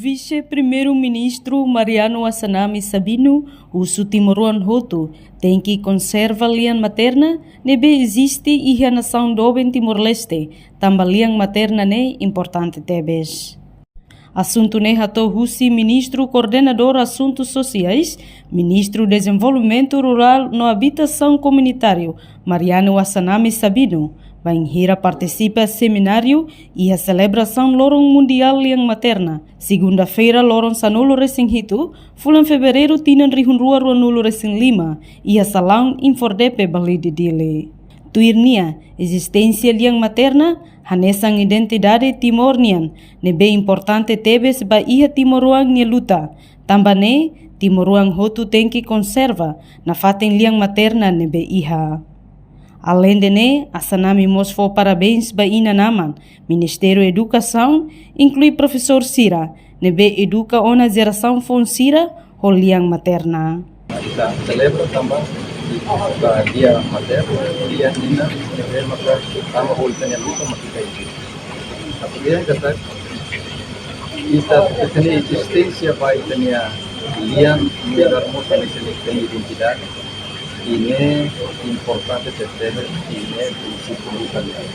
Vice-Primeiro-Ministro Mariano Wassanami Sabino, o Timoruan Hotu, tem que conserva a liang materna, nebe existe e a nação do Timor-Leste, também liang materna ne importante tebes. Assunto ne hato Husi, Ministro Coordenador Assuntos Sociais, Ministro Desenvolvimento Rural no Habitação Comunitário, Mariano Wassanami Sabino, Banhira participa seminário e a celebração Lorong Mundial Liang Materna. Segunda-feira, Lorong Sanulo Recém Hito, fulan fevereiro tinan Rihunrua Ruanulo Recém Lima e a salão Infordepe Bali de Dile. Tuirnia, existência Liang Materna, hanesang identidade Timornian, nebe importante tebes ba iha Timoruang ni luta. Tambane, Timoruang Hotu tem que conserva, na fatem Liang Materna nebe iha. Além de ne, Wassanami mosfou parabéns ba ina naman, Ministério da Educação, inclui professor Sira, nebe educa ona geração fon Sira, o liang materna. Kita celebra também o dia materno, dia ina, nebe maka tama hol tanya lupa makita itu. Kemudian kata kita tanya existência ba tanya liang mendarmo tanya selektan identidade. Ini importante terceiro, ini princípio italiano.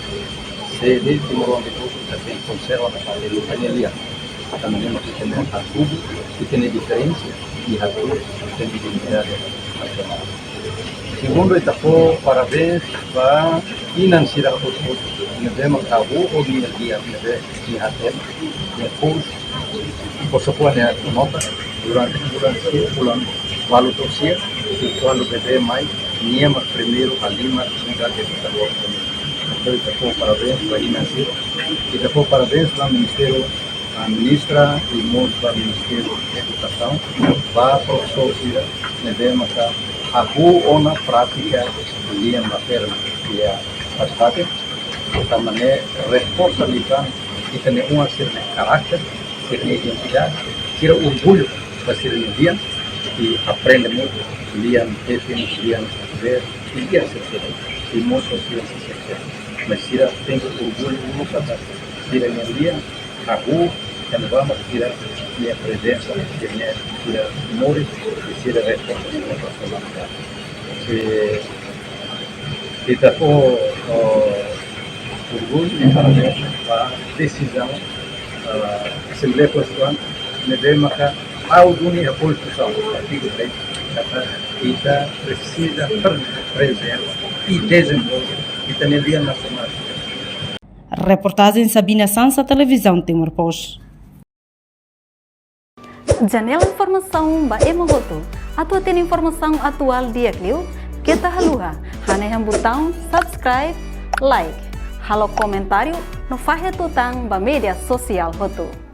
Se ele Timoruang itu também conserva a parte do italiano, também nós temos a tudo que tem diferença e a tudo tem identidade nacional. Segundo etapa, parabéns para financiar o curso. Nós acabou o dia de hatem, depois por suposto nota durante bulan lalu torsia quando bebê mais niema primeiro a lima lugar de trabalho. Então depois parabéns para Inansiro e depois parabéns para o Ministério, a ministra e muito para o Ministério da Educação, para o professor Sira, devemos a boa prática liang materna que é bastante, de maneira responsabilidade que tem ser de caráter, ser de identidade, ser orgulho para ser liang e aprende muito liang técnico, liang ver e liang sexual e muito ciência sexual. Mas Sira tem orgulho no casal. Sira liang agu dan vamos tirar minha presença, Sira memória e Sira responsabilidade. Se kita for orgulho e parabéns para a decisão Assembleia Constituinte nebe maka alguma Constituição, artigo 3, kita precisa preservar e desenvolver e também liang nacional. Reportagem Sabina Sansa, Televisão Timor-Post. Janela informação ba Emogoto. Atua tem informação atual dia Clio. Kita haluha, haneham botão subscribe, like, halo comentário no fahe tutang ba media sosial Hoto.